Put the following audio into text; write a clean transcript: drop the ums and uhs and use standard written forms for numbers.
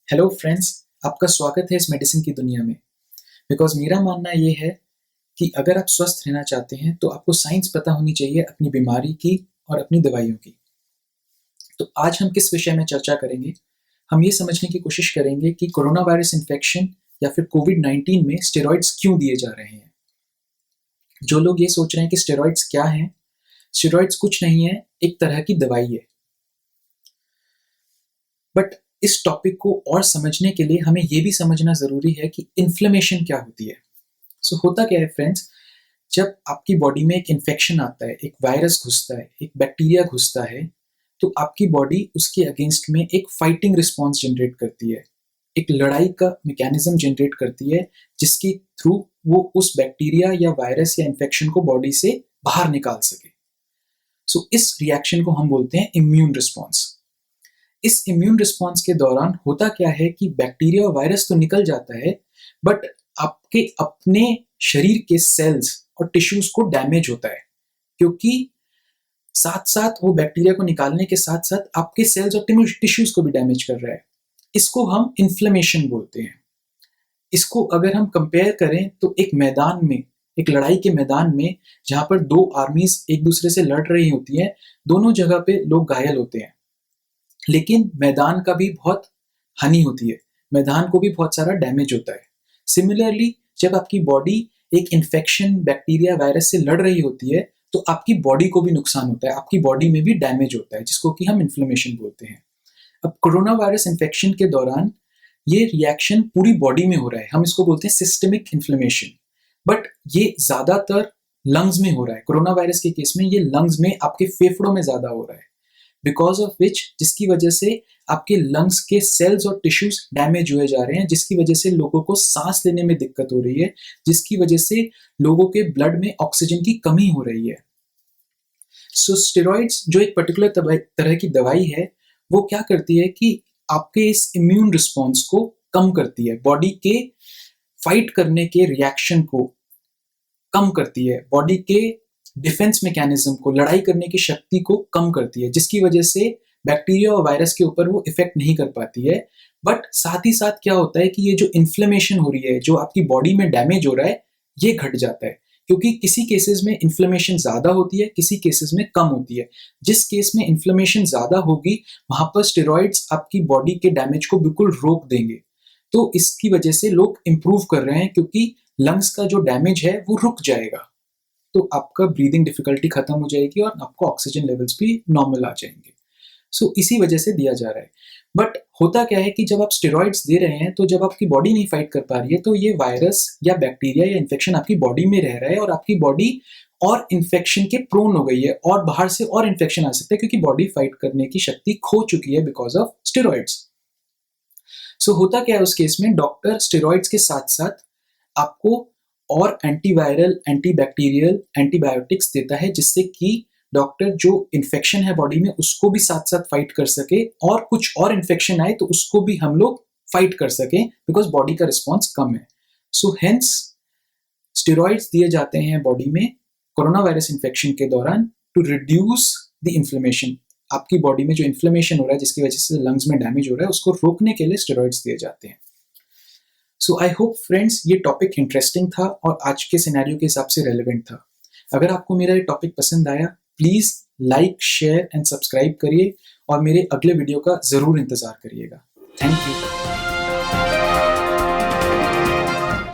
Hello friends, आपका स्वागत है इस मेडिसिन की दुनिया में। बिकॉज़ मेरा मानना ये है कि अगर आप स्वस्थ रहना चाहते हैं, तो आपको साइंस पता होनी चाहिए अपनी बीमारी की और अपनी दवाइयों की। तो आज हम किस विषय में चर्चा करेंगे? हम ये समझने की कोशिश करेंगे कि कोरोना वायरस इन्फेक्शन या फिर कोविड-19 में स्टेरॉइड्स क्यों दिए जा रहे हैं? जो लोग ये सोच रहे हैं कि स्टेरॉइड्स क्या हैं? स्टेरॉइड्स कुछ नहीं है, एक तरह की दवाई है। बट इस टॉपिक को और समझने के लिए हमें ये भी समझना ज़रूरी है कि इन्फ्लेमेशन क्या होती है। सो होता क्या है फ्रेंड्स, जब आपकी बॉडी में एक इन्फेक्शन आता है, एक वायरस घुसता है, एक बैक्टीरिया घुसता है, तो आपकी बॉडी उसके अगेंस्ट में एक फाइटिंग रिस्पॉन्स जनरेट करती है, एक लड़ाई का मैकेनिज्म जनरेट करती है, जिसके थ्रू वो उस बैक्टीरिया या वायरस या इन्फेक्शन को बॉडी से बाहर निकाल सके। सो इस रिएक्शन को हम बोलते हैं इम्यून रिस्पॉन्स। इस इम्यून रिस्पॉन्स के दौरान होता क्या है कि बैक्टीरिया और वायरस तो निकल जाता है, बट आपके अपने शरीर के सेल्स और टिश्यूज को डैमेज होता है, क्योंकि साथ साथ वो बैक्टीरिया को निकालने के साथ साथ आपके सेल्स और टिश्यूज को भी डैमेज कर रहा है। इसको हम इन्फ्लेमेशन बोलते हैं। इसको अगर हम कंपेयर करें तो एक मैदान में, एक लड़ाई के मैदान में, जहां पर दो आर्मीज एक दूसरे से लड़ रही होती हैं, दोनों जगह पे लोग घायल होते हैं, लेकिन मैदान का भी बहुत हानि होती है, मैदान को भी बहुत सारा डैमेज होता है। सिमिलरली जब आपकी बॉडी एक इन्फेक्शन, बैक्टीरिया, वायरस से लड़ रही होती है, तो आपकी बॉडी को भी नुकसान होता है, आपकी बॉडी में भी डैमेज होता है, जिसको कि हम इन्फ्लेमेशन बोलते हैं। अब कोरोना वायरस इन्फेक्शन के दौरान ये रिएक्शन पूरी बॉडी में हो रहा है, हम इसको बोलते हैं सिस्टमिक इन्फ्लेमेशन। बट ये ज्यादातर लंग्स में हो रहा है। कोरोना वायरस के केस में ये लंग्स में, आपके फेफड़ों में ज्यादा हो रहा है, बिकॉज ऑफ विच, जिसकी वजह से आपके लंग्स के सेल्स और टिश्यूज डैमेज हुए जा रहे हैं, जिसकी वजह से लोगों को सांस लेने में दिक्कत हो रही है, जिसकी वजह से लोगों के ब्लड में ऑक्सीजन की कमी हो रही है। सो स्टेरॉइड्स जो एक पर्टिकुलर तरह की दवाई है, वो क्या करती है कि आपके इस इम्यून रिस्पॉन्स को कम करती है, बॉडी के फाइट करने के रिएक्शन को कम करती है, बॉडी के डिफेंस मैकेनिज्म को, लड़ाई करने की शक्ति को कम करती है, जिसकी वजह से बैक्टीरिया और वायरस के ऊपर वो इफेक्ट नहीं कर पाती है। बट साथ ही साथ क्या होता है कि ये जो इन्फ्लेमेशन हो रही है, जो आपकी बॉडी में डैमेज हो रहा है, ये घट जाता है, क्योंकि किसी केसेस में इन्फ्लेमेशन ज्यादा होती है, किसी केसेस में कम होती है। जिस केस में इन्फ्लेमेशन ज्यादा होगी, वहां पर स्टेरॉइड्स आपकी बॉडी के डैमेज को बिल्कुल रोक देंगे। तो इसकी वजह से लोग इंप्रूव कर रहे हैं, क्योंकि लंग्स का जो डैमेज है वो रुक जाएगा, तो आपका ब्रीदिंग डिफिकल्टी खत्म हो जाएगी और आपको ऑक्सीजन लेवल्स भी नॉर्मल आ जाएंगे। सो इसी वजह से दिया जा रहा है। बट होता क्या है कि जब आप स्टेरॉइड्स दे रहे हैं, तो जब आपकी बॉडी नहीं फाइट कर पा रही है, तो ये वायरस या बैक्टीरिया या इन्फेक्शन आपकी बॉडी में रह रहा है, और आपकी बॉडी और इन्फेक्शन के प्रोन हो गई है, और बाहर से और इन्फेक्शन आ सकता है, क्योंकि बॉडी फाइट करने की शक्ति खो चुकी है बिकॉज ऑफ स्टेरॉइड्स। सो होता क्या है उस केस में, डॉक्टर स्टेरॉइड्स के साथ साथ आपको और एंटीवायरल, एंटीबैक्टीरियल, एंटीबायोटिक्स देता है, जिससे कि डॉक्टर जो इन्फेक्शन है बॉडी में उसको भी साथ साथ फाइट कर सके, और कुछ और इन्फेक्शन आए तो उसको भी हम लोग फाइट कर सके, बिकॉज बॉडी का रिस्पॉन्स कम है। सो हेंस स्टेरॉइड्स दिए जाते हैं बॉडी में कोरोना वायरस इन्फेक्शन के दौरान, टू रिड्यूस द इन्फ्लेमेशन। आपकी बॉडी में जो इन्फ्लेमेशन हो रहा है, जिसकी वजह से लंग्स में डैमेज हो रहा है, उसको रोकने के लिए स्टेरॉइड्स दिए जाते हैं। सो आई होप फ्रेंड्स ये टॉपिक इंटरेस्टिंग था और आज के सिनेरियो के हिसाब से रेलेवेंट था। अगर आपको मेरा ये टॉपिक पसंद आया, please like, share and subscribe करिए, और मेरे अगले वीडियो का ज़रूर इंतज़ार करिएगा। Thank you.